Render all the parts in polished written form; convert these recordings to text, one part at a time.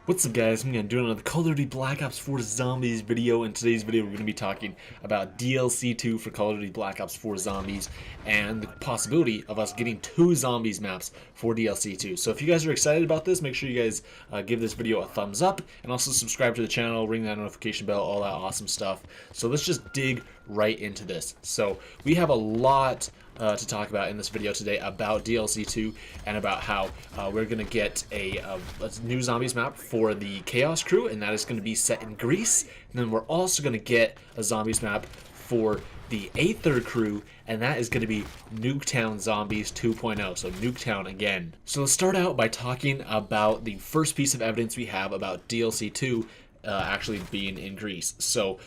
What's up guys, I'm going to do another Call of Duty Black Ops 4 Zombies video. In today's video we're going to be talking about DLC 2 for Call of Duty Black Ops 4 Zombies and the possibility of us getting 2 Zombies maps for DLC 2. So if you guys are excited about this, make sure you guys give this video a thumbs up and also subscribe to the channel, ring that notification bell, all that awesome stuff. So let's just dig right into this. So we have a lot to talk about in this video today about DLC 2 and about how we're going to get a new Zombies map for the Chaos crew, and that is going to be set in Greece. And then we're also going to get a Zombies map for the Aether crew, and that is going to be NUKETOWN Zombies 2.0, so NUKETOWN again. So let's start out by talking about the first piece of evidence we have about DLC 2 actually being in Greece. So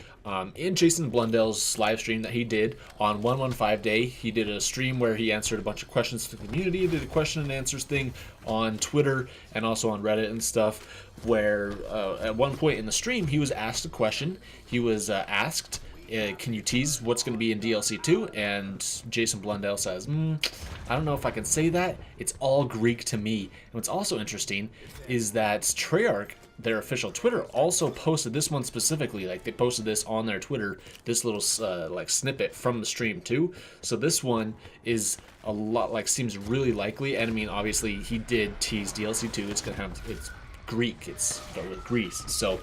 in Jason Blundell's live stream that he did on 115 Day, he did a stream where he answered a bunch of questions to the community, did a question and answers thing on Twitter and also on Reddit and stuff, where at one point in the stream he was asked a question. He was asked, can you tease what's going to be in DLC 2? And Jason Blundell says, I don't know if I can say that. It's all Greek to me. And what's also interesting is that Treyarch, their official Twitter, also posted this one specifically. Like, they posted this on their Twitter, this little like snippet from the stream too. So this one is a lot, like, seems really likely. And I mean, obviously he did tease DLC 2. It's Greek. It's Greece. So,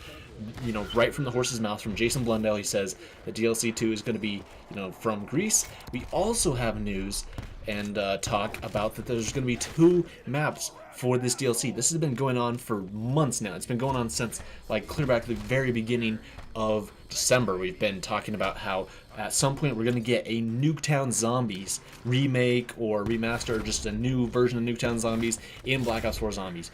you know, right from the horse's mouth, from Jason Blundell, he says that DLC 2 is going to be, you know, from Greece. We also have news and talk about that there's going to be 2 maps for this DLC. This has been going on for months now. It's been going on since, like, clear back to the very beginning of December. We've been talking about how at some point we're going to get a NUKETOWN Zombies remake or remaster, or just a new version of NUKETOWN Zombies in Black Ops 4 Zombies.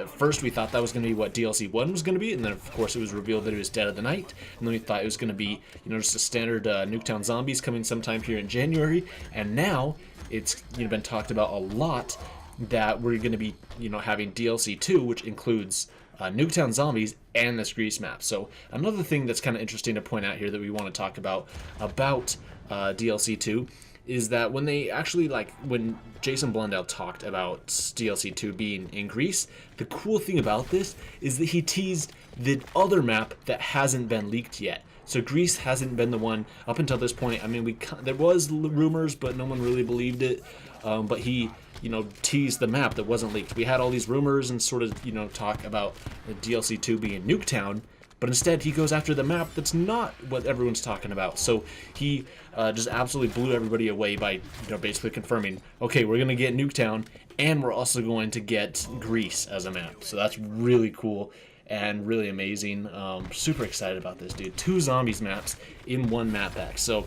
First we thought that was going to be what DLC 1 was going to be, and then of course it was revealed that it was Dead of the Night, and then we thought it was going to be, you know, just a standard NUKETOWN Zombies coming sometime here in January, and now it's, you know, been talked about a lot that we're going to be, you know, having DLC 2, which includes NUKETOWN Zombies and this Greece map. So another thing that's kind of interesting to point out here that we want to talk about DLC 2 is that when they actually, like, when Jason Blundell talked about DLC 2 being in Greece, the cool thing about this is that he teased the other map that hasn't been leaked yet. So Greece hasn't been the one up until this point. I mean, there was rumors, but no one really believed it. But he, you know, teased the map that wasn't leaked. We had all these rumors and sort of, you know, talk about the DLC 2 being NUKETOWN, but instead he goes after the map that's not what everyone's talking about. So he just absolutely blew everybody away by, you know, basically confirming, okay, we're gonna get NUKETOWN and we're also going to get Greece as a map. So that's really cool and really amazing. Super excited about this, dude. 2 Zombies maps in one map pack. So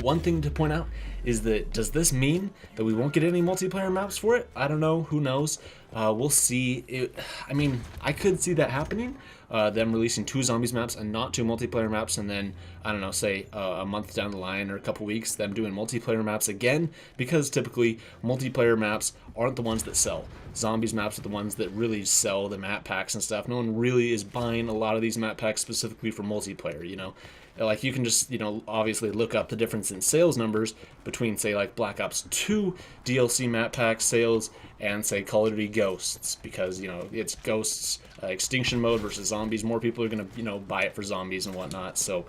one thing to point out is that, does this mean that we won't get any multiplayer maps for it? I don't know. Who knows? We'll see. I mean, I could see that happening. Them releasing 2 Zombies maps and not 2 multiplayer maps, and then, I don't know, say a month down the line or a couple weeks, them doing multiplayer maps again, because typically multiplayer maps aren't the ones that sell. Zombies maps are the ones that really sell the map packs and stuff. No one really is buying a lot of these map packs specifically for multiplayer, you know? Like, you can just, you know, obviously look up the difference in sales numbers between, say, like Black Ops 2 DLC map pack sales and, say, Call of Duty Ghosts, because, you know, it's Ghosts extinction mode versus zombies. More people are going to, you know, buy it for zombies and whatnot. So,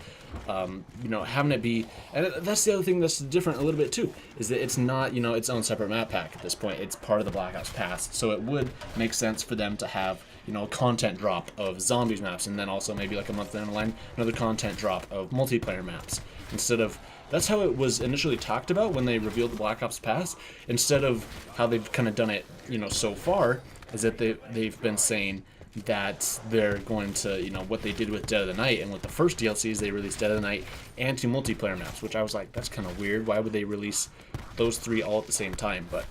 you know, having it be, and that's the other thing that's different a little bit too, is that it's not, you know, its own separate map pack at this point. It's part of the Black Ops Pass. So it would make sense for them to have, you know, a content drop of zombies maps, and then also maybe like a month down the line, another content drop of multiplayer maps. Instead of, that's how it was initially talked about when they revealed the Black Ops Pass. Instead of how they've kind of done it, you know, so far, is that they've been saying that they're going to, you know, what they did with Dead of the Night, and with the first DLC is they released Dead of the Night and 2 multiplayer maps, which I was like, that's kind of weird. Why would they release those 3 all at the same time? But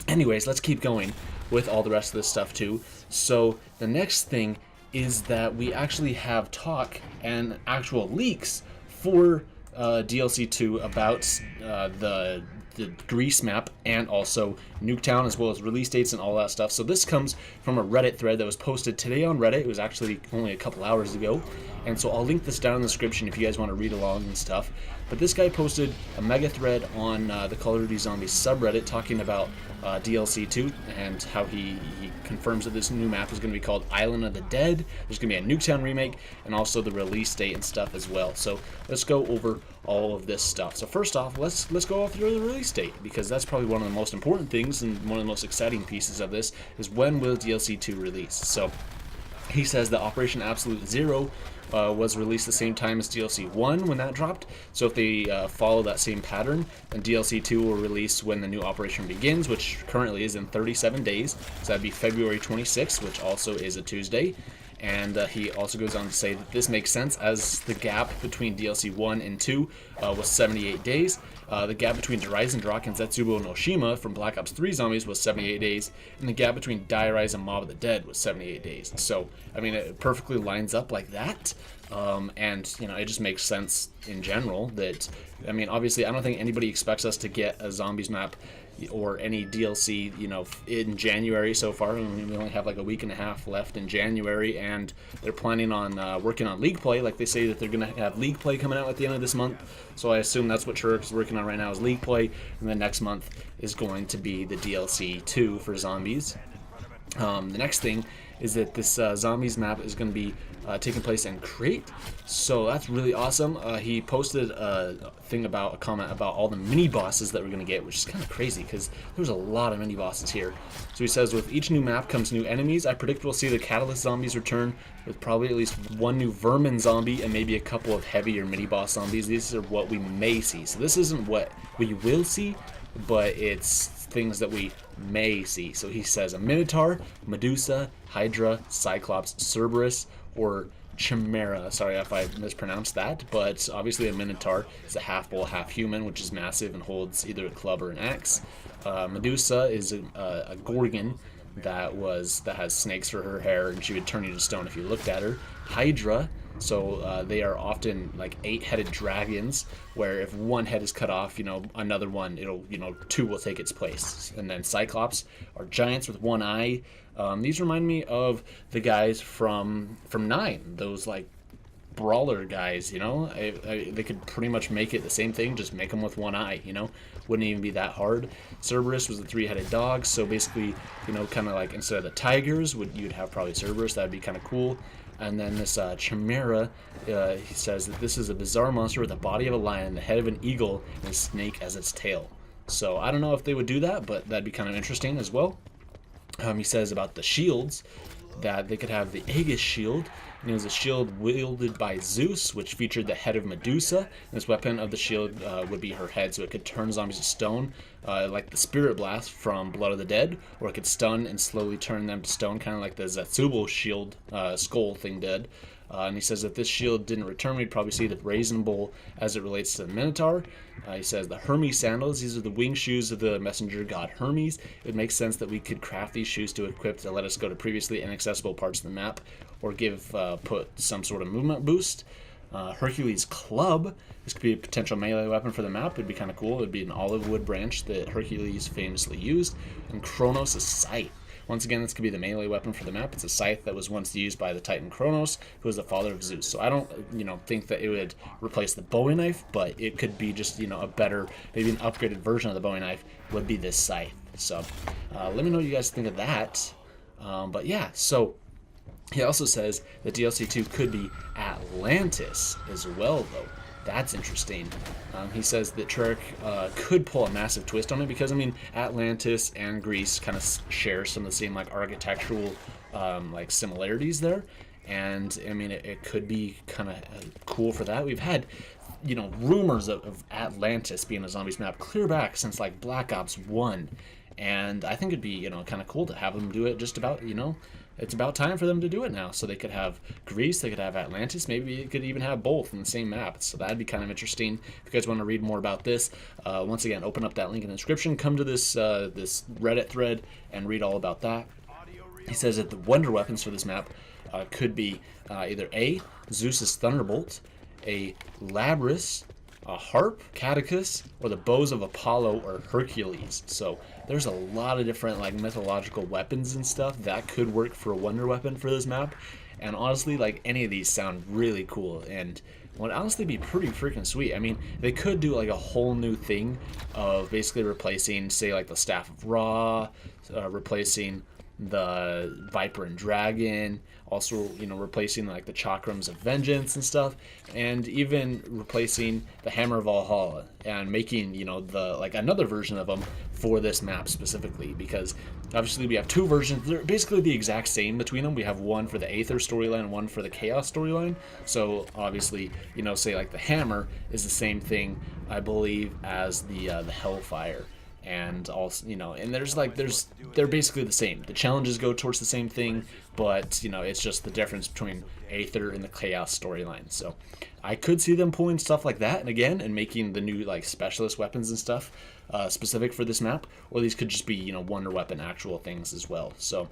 anyways, let's keep going with all the rest of this stuff too. So the next thing is that we actually have talk and actual leaks for DLC 2 about the the Greece map and also NUKETOWN, as well as release dates and all that stuff. So this comes from a Reddit thread that was posted today on Reddit. It was actually only a couple hours ago, and so I'll link this down in the description if you guys want to read along and stuff. But this guy posted a mega thread on the Call of Duty Zombies subreddit talking about DLC 2 and how he confirms that this new map is going to be called Island of the Dead. There's going to be a NUKETOWN remake and also the release date and stuff as well. So let's go over all of this stuff. So first off, let's go off through the release date, because that's probably one of the most important things and one of the most exciting pieces of this is when will DLC 2 release. So he says that Operation Absolute Zero was released the same time as DLC 1 when that dropped. So if they follow that same pattern, then DLC 2 will release when the new operation begins, which currently is in 37 days. So that'd be February 26th, which also is a Tuesday. And he also goes on to say that this makes sense as the gap between DLC 1 and 2 was 78 days. The gap between Rise and Drak and Zetsubo no Shima from Black Ops 3 Zombies was 78 days, and the gap between Die Rise and Mob of the Dead was 78 days. So, I mean, it perfectly lines up like that, and, you know, it just makes sense in general that, I mean, obviously, I don't think anybody expects us to get a Zombies map or any DLC, you know, in January so far. I mean, we only have like a week and a half left in January, and they're planning on working on League Play. Like they say that they're going to have League Play coming out at the end of this month. So I assume that's what Turk is working on right now is League Play, and then next month is going to be the DLC 2 for Zombies. The next thing is that this Zombies map is going to be taking place in Crete, so that's really awesome. He posted a comment about all the mini bosses that we're going to get, which is kind of crazy because there's a lot of mini bosses here. So he says, with each new map comes new enemies. I predict we'll see the Catalyst zombies return, with probably at least one new Vermin zombie and maybe a couple of heavier mini boss zombies. These are what we may see. So this isn't what we will see, but it's things that we may see. So he says a Minotaur, Medusa, Hydra, Cyclops, Cerberus, or Chimera. Sorry if I mispronounced that, but obviously a Minotaur is a half bull, half human, which is massive and holds either a club or an axe. Medusa is a Gorgon that has snakes for her hair, and she would turn you to stone if you looked at her. Hydra, so they are often like 8-headed dragons, where if one head is cut off, you know, another one, it'll, you know, two will take its place. And then Cyclops are giants with one eye. These remind me of the guys from 9, those like brawler guys, you know. They could pretty much make it the same thing, just make them with one eye, you know. Wouldn't even be that hard. Cerberus was a 3-headed dog, so basically, you know, kind of like instead of the tigers, you'd have probably Cerberus. That'd be kind of cool. And then this Chimera, he says that this is a bizarre monster with the body of a lion, the head of an eagle, and a snake as its tail. So I don't know if they would do that, but that'd be kind of interesting as well. He says about the shields that they could have the Aegis shield, and it was a shield wielded by Zeus, which featured the head of Medusa. And this weapon of the shield would be her head, so it could turn zombies to stone, like the Spirit Blast from Blood of the Dead, or it could stun and slowly turn them to stone, kind of like the Zetsubo shield skull thing did. And he says if this shield didn't return, we'd probably see the Brazen Bull as it relates to the Minotaur. He says the Hermes sandals, these are the wing shoes of the messenger god Hermes. It makes sense that we could craft these shoes to equip to let us go to previously inaccessible parts of the map, or put some sort of movement boost. Hercules Club, this could be a potential melee weapon for the map. It'd be kind of cool. It'd be an olive wood branch that Hercules famously used. And Kronos' Scythe. Once again, this could be the melee weapon for the map. It's a scythe that was once used by the Titan Kronos, who was the father of Zeus. So I don't, you know, think that it would replace the Bowie knife, but it could be just, you know, a better, maybe an upgraded version of the Bowie knife would be this scythe. So let me know what you guys think of that. But yeah, so he also says that DLC 2 could be Atlantis as well, though. That's interesting. He says that Trek could pull a massive twist on it because, I mean, Atlantis and Greece kind of share some of the same like architectural like similarities there, and I mean it could be kind of cool for that. We've had, you know, rumors of Atlantis being a zombies map clear back since like Black Ops 1, and I think it'd be, you know, kind of cool to have them do it just about, you know, it's about time for them to do it now. So they could have Greece, they could have Atlantis, maybe it could even have both in the same map. So that'd be kind of interesting. If you guys want to read more about this, once again, open up that link in the description, come to this this Reddit thread and read all about that. He says that the wonder weapons for this map could be either A, Zeus's Thunderbolt, a Labrys, a harp, catechus, or the bows of Apollo or Hercules. So there's a lot of different like mythological weapons and stuff that could work for a wonder weapon for this map. And honestly, like any of these sound really cool and would honestly be pretty freaking sweet. I mean, they could do like a whole new thing of basically replacing, say, like the Staff of Ra, replacing the Viper and Dragon, also, you know, replacing like the Chakrams of Vengeance and stuff, and even replacing the Hammer of Valhalla and making, you know, the like another version of them for this map specifically, because obviously we have two versions. They're basically the exact same between them. We have one for the Aether storyline and one for the Chaos storyline. So obviously, you know, say like the Hammer is the same thing, I believe, as the Hellfire. And also, you know, and they're basically the same. The challenges go towards the same thing, but you know, it's just the difference between Aether and the Chaos storyline. So I could see them pulling stuff like that and again and making the new like specialist weapons and stuff specific for this map, or these could just be, you know, wonder weapon actual things as well. So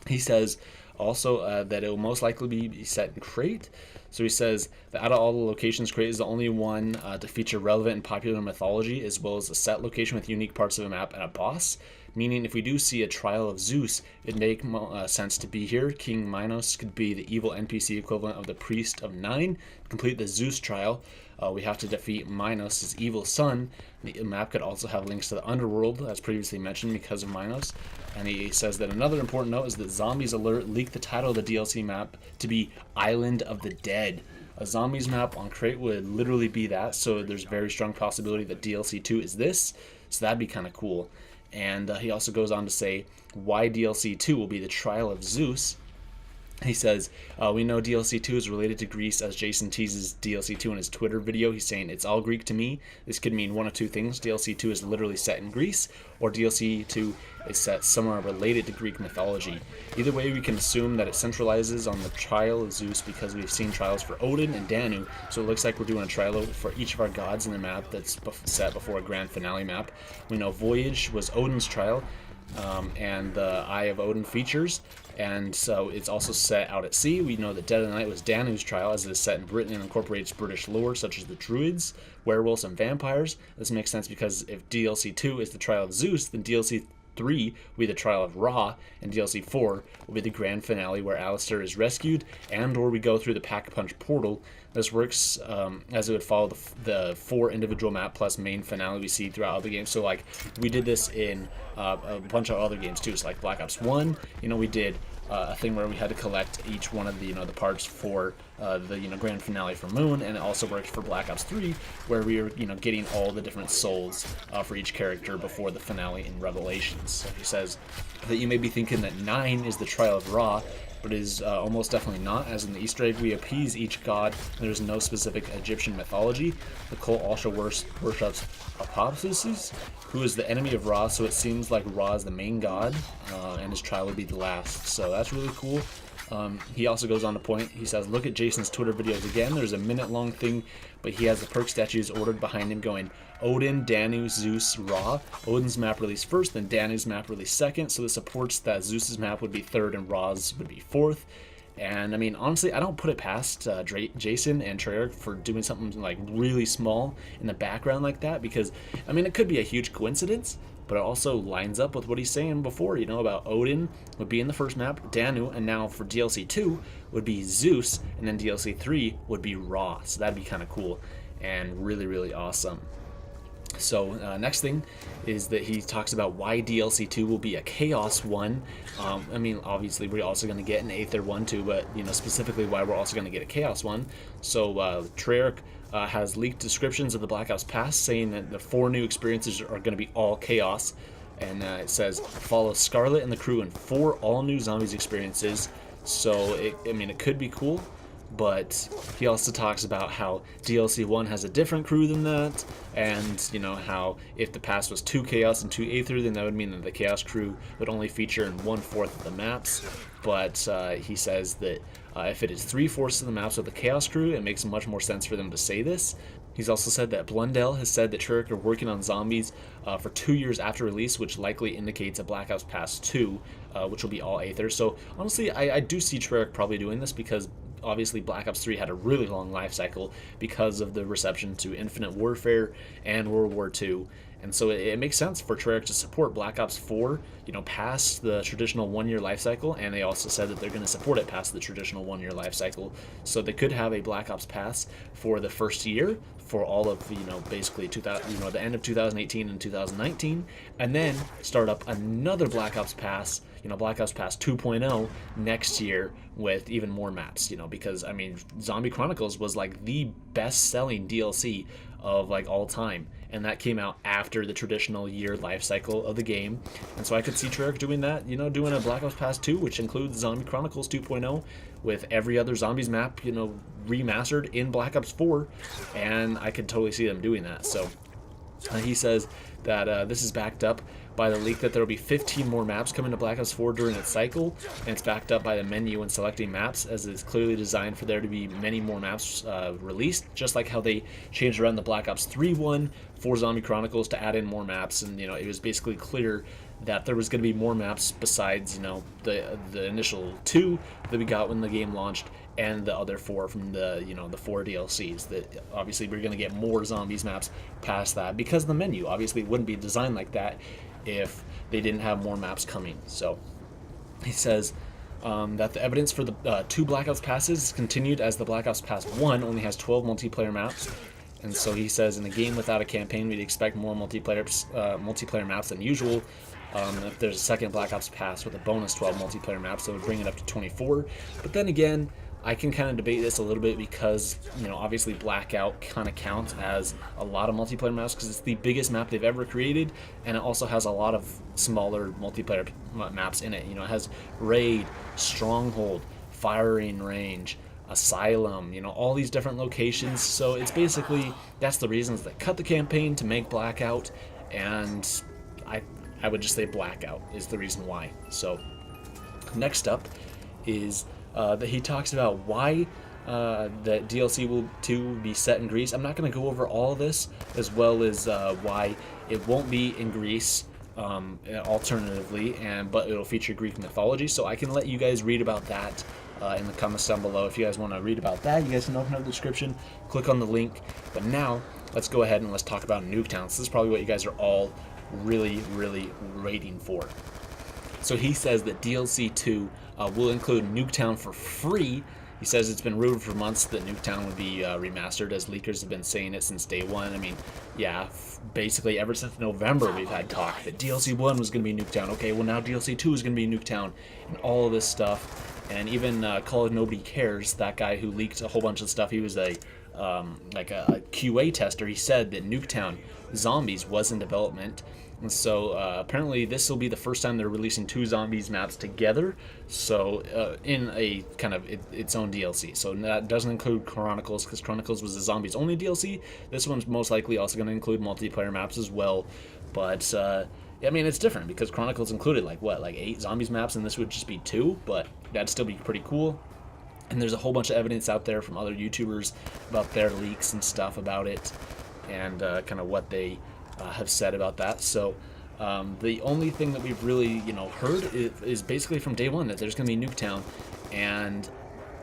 he says also that it will most likely be set in Crate. So he says that out of all the locations, Crate is the only one to feature relevant and popular mythology, as well as a set location with unique parts of a map and a boss. Meaning, if we do see a trial of Zeus, it'd make sense to be here. King Minos could be the evil NPC equivalent of the Priest of Nine. To complete the Zeus trial, we have to defeat Minos, his evil son. The map could also have links to the underworld, as previously mentioned, because of Minos. And he says that another important note is that Zombies Alert leaked the title of the DLC map to be Island of the Dead. A Zombies map on Crate would literally be that, so there's a very strong possibility that DLC 2 is this, so that'd be kind of cool. And he also goes on to say why DLC 2 will be the trial of Zeus. He says, we know DLC 2 is related to Greece, as Jason teases DLC 2 in his Twitter video. He's saying, it's all Greek to me. This could mean one of two things. DLC 2 is literally set in Greece, or DLC 2 is set somewhere related to Greek mythology. Either way, we can assume that it centralizes on the trial of Zeus, because we've seen trials for Odin and Danu, so it looks like we're doing a trial for each of our gods in the map that's set before a grand finale map. We know Voyage was Odin's trial, and the Eye of Odin features, and so it's also set out at sea. We know that Dead of the Night was Danu's trial, as it is set in Britain and incorporates British lore such as the Druids, werewolves, and vampires. This makes sense because if DLC 2 is the trial of Zeus, then DLC 3 will be the trial of Ra, and DLC 4 will be the grand finale where Alistair is rescued, and or we go through the Pack-a-Punch portal. This works as it would follow the 4 individual map plus main finale we see throughout other games. So like we did this in a bunch of other games too. So like Black Ops 1, you know, we did a thing where we had to collect each one of the, you know, the parts for the, you know, grand finale for Moon, and it also worked for Black Ops 3 where we were, you know, getting all the different souls for each character before the finale in Revelations. So he says that you may be thinking that 9 is the trial of Ra, but is almost definitely not, as in the Easter egg we appease each god, and there's no specific Egyptian mythology. The cult also worships Apoptosis, who is the enemy of Ra, so it seems like Ra is the main god, and his trial would be the last, so that's really cool. He also goes on to point, he says, look at Jason's Twitter videos again. There's a minute-long thing, but he has the perk statues ordered behind him going Odin, Danu, Zeus, Ra. Odin's map released first, then Danu's map released second, so this supports that Zeus's map would be third and Ra's would be fourth. And I mean, honestly, I don't put it past Jason and Treyarch for doing something like really small in the background like that, because I mean, it could be a huge coincidence, but it also lines up with what he's saying before, you know, about Odin would be in the first map, Danu, and now for DLC 2 would be Zeus, and then DLC 3 would be Ra. So that'd be kind of cool and really, really awesome. So next thing is that he talks about why DLC 2 will be a Chaos one. I mean, obviously we're also going to get an Aether one too, but you know, specifically why we're also going to get a Chaos one. So Treyarch has leaked descriptions of the Black Ops Pass, saying that the 4 new experiences are going to be all Chaos, and it says follow Scarlet and the crew in 4 all new Zombies experiences. So I mean, it could be cool. But he also talks about how DLC 1 has a different crew than that, and you know how if the pass was 2 Chaos and 2 Aether, then that would mean that the Chaos crew would only feature in 1/4 of the maps. But he says that if it is 3/4 of the maps with the Chaos crew, it makes much more sense for them to say this. He's also said that Blundell has said that Treyarch are working on Zombies for 2 years after release, which likely indicates a Black Ops Pass 2, which will be all Aether. So honestly, I do see Treyarch probably doing this, because obviously Black Ops 3 had a really long life cycle because of the reception to Infinite Warfare and World War II. And so it makes sense for Treyarch to support Black Ops 4, past the traditional 1-year life cycle, and they also said that they're going to support it past the traditional 1-year life cycle. So they could have a Black Ops pass for the first year, for all of, basically 2000, the end of 2018 and 2019, and then start up another Black Ops pass, Black Ops Pass 2.0 next year with even more maps, because, I mean, Zombie Chronicles was like the best-selling DLC of like all time, and that came out after the traditional year life cycle of the game. And so I could see Treyarch doing that, doing a Black Ops Pass 2, which includes Zombie Chronicles 2.0 with every other Zombies map, remastered in Black Ops 4, and I could totally see them doing that. So he says that this is backed up by the leak that there will be 15 more maps coming to Black Ops 4 during its cycle, and it's backed up by the menu when selecting maps, as it's clearly designed for there to be many more maps released, just like how they changed around the Black Ops 3 one for Zombie Chronicles to add in more maps. And it was basically clear that there was going to be more maps besides the initial 2 that we got when the game launched, and the other 4 from the the 4 DLCs. That obviously we're going to get more Zombies maps past that, because the menu obviously wouldn't be designed like that if they didn't have more maps coming. So he says that the evidence for the 2 Black Ops passes continued, as the Black Ops Pass 1 only has 12 multiplayer maps. And so he says, in a game without a campaign, we'd expect more multiplayer maps than usual. If there's a second Black Ops Pass with a bonus 12 multiplayer maps, so it would bring it up to 24. But then again, I can kind of debate this a little bit, because obviously Blackout kind of counts as a lot of multiplayer maps because it's the biggest map they've ever created, and it also has a lot of smaller multiplayer maps in it. It has Raid, Stronghold, Firing Range, Asylum, all these different locations. So it's basically, that's the reasons they cut the campaign to make Blackout, and I would just say Blackout is the reason why. So next up is that he talks about why that DLC will be set in Greece. I'm not going to go over all of this, as well as why it won't be in Greece alternatively, but it'll feature Greek mythology. So I can let you guys read about that in the comments down below. If you guys want to read about that, you guys can open up the description, click on the link. But now let's go ahead and let's talk about NUKETOWN. This is probably what you guys are all really waiting for. So he says that DLC 2 will include NUKETOWN for free. He says it's been rumored for months that NUKETOWN would be remastered, as leakers have been saying it since day one. I mean, yeah, basically ever since November we've had talk that DLC 1 was going to be NUKETOWN. Okay, well now DLC 2 is going to be NUKETOWN, and all of this stuff. And even Call of Nobody Cares, that guy who leaked a whole bunch of stuff, he was a QA tester. He said that NUKETOWN Zombies was in development. And so apparently this will be the first time they're releasing 2 Zombies maps together, so in a kind of its own DLC. So that doesn't include Chronicles, because Chronicles was the Zombies only DLC. This one's most likely also going to include multiplayer maps as well. But I mean, it's different because Chronicles included like 8 Zombies maps, and this would just be 2, but that'd still be pretty cool. And there's a whole bunch of evidence out there from other YouTubers about their leaks and stuff about it, and kind of what they have said about that. So the only thing that we've really heard is basically from day one that there's going to be NUKETOWN, and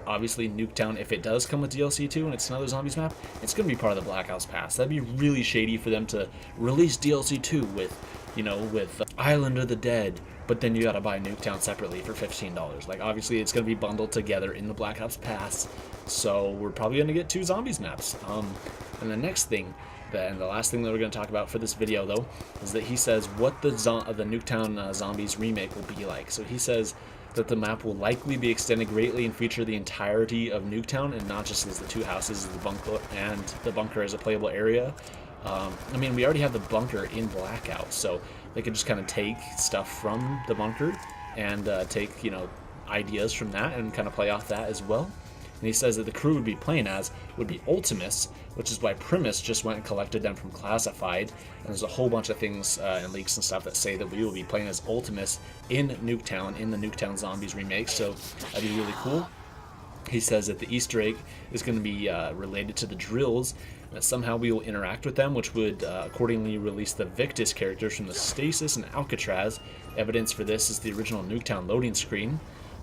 obviously NUKETOWN, if it does come with DLC 2 and it's another Zombies map, it's going to be part of the Black Ops Pass. That'd be really shady for them to release DLC 2 with Island of the Dead, but then you gotta buy NUKETOWN separately for $15. Like, obviously it's gonna be bundled together in the Black Ops Pass, so we're probably gonna get 2 Zombies maps. And the next thing, and the last thing that we're gonna talk about for this video though, is that he says what the NUKETOWN Zombies remake will be like. So he says that the map will likely be extended greatly and feature the entirety of NUKETOWN, and not just as the 2 houses, the bunker as a playable area. I mean, we already have the bunker in Blackout, so they could just kind of take stuff from the bunker and take, ideas from that and kind of play off that as well. And he says that the crew would be playing as would be Ultimus, which is why Primus just went and collected them from Classified. And there's a whole bunch of things and leaks and stuff that say that we will be playing as Ultimus in NUKETOWN, in the NUKETOWN Zombies remake, so that'd be really cool. He says that the Easter egg is going to be related to the drills, that somehow we will interact with them, which would accordingly release the Victus characters from the Stasis and Alcatraz. Evidence for this is the original NUKETOWN loading screen.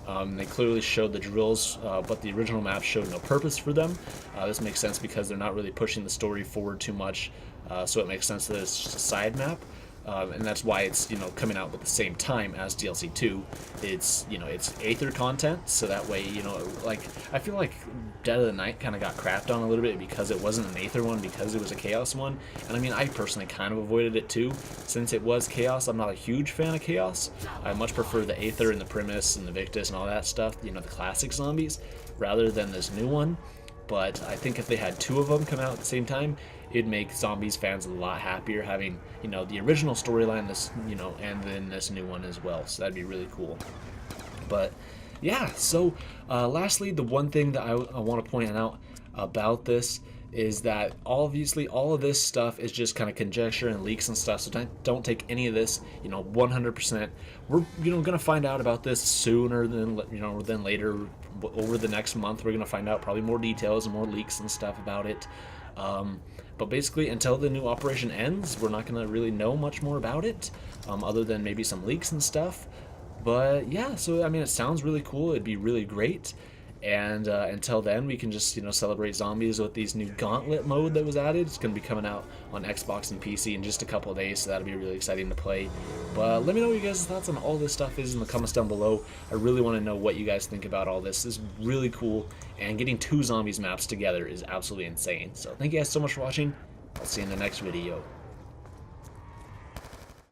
They clearly showed the drills, but the original map showed no purpose for them. This makes sense because they're not really pushing the story forward too much, so it makes sense that it's just a side map. And that's why it's, you know, coming out at the same time as DLC 2. It's, you know, it's Aether content, so that way, you know, like, I feel like Dead of the Night kind of got crapped on a little bit because it wasn't an Aether one, because it was a Chaos one. And I mean, I personally kind of avoided it too. Since it was Chaos, I'm not a huge fan of Chaos. I much prefer the Aether and the Primus and the Victus and all that stuff, you know, the classic zombies, rather than this new one. But I think if they had two of them come out at the same time, it'd make Zombies fans a lot happier having, you know, the original storyline, this, you know, and then this new one as well. So that'd be really cool. But yeah, so lastly, the one thing that I want to point out about this is that obviously all of this stuff is just kind of conjecture and leaks and stuff, so don't take any of this, you know, 100%. We're, you know, gonna find out about this sooner than, you know, than later. Over the next month, we're gonna find out probably more details and more leaks and stuff about it. But basically, until the new operation ends, we're not gonna really know much more about it, other than maybe some leaks and stuff. But yeah, so I mean, it sounds really cool. It'd be really great. And until then, we can just, you know, celebrate zombies with these new Gauntlet mode that was added. It's going to be coming out on Xbox and PC in just a couple of days, so that'll be really exciting to play. But let me know what you guys' thoughts on all this stuff is in the comments down below. I really want to know what you guys think about all this. This is really cool, and getting 2 zombies maps together is absolutely insane. So thank you guys so much for watching. I'll see you in the next video.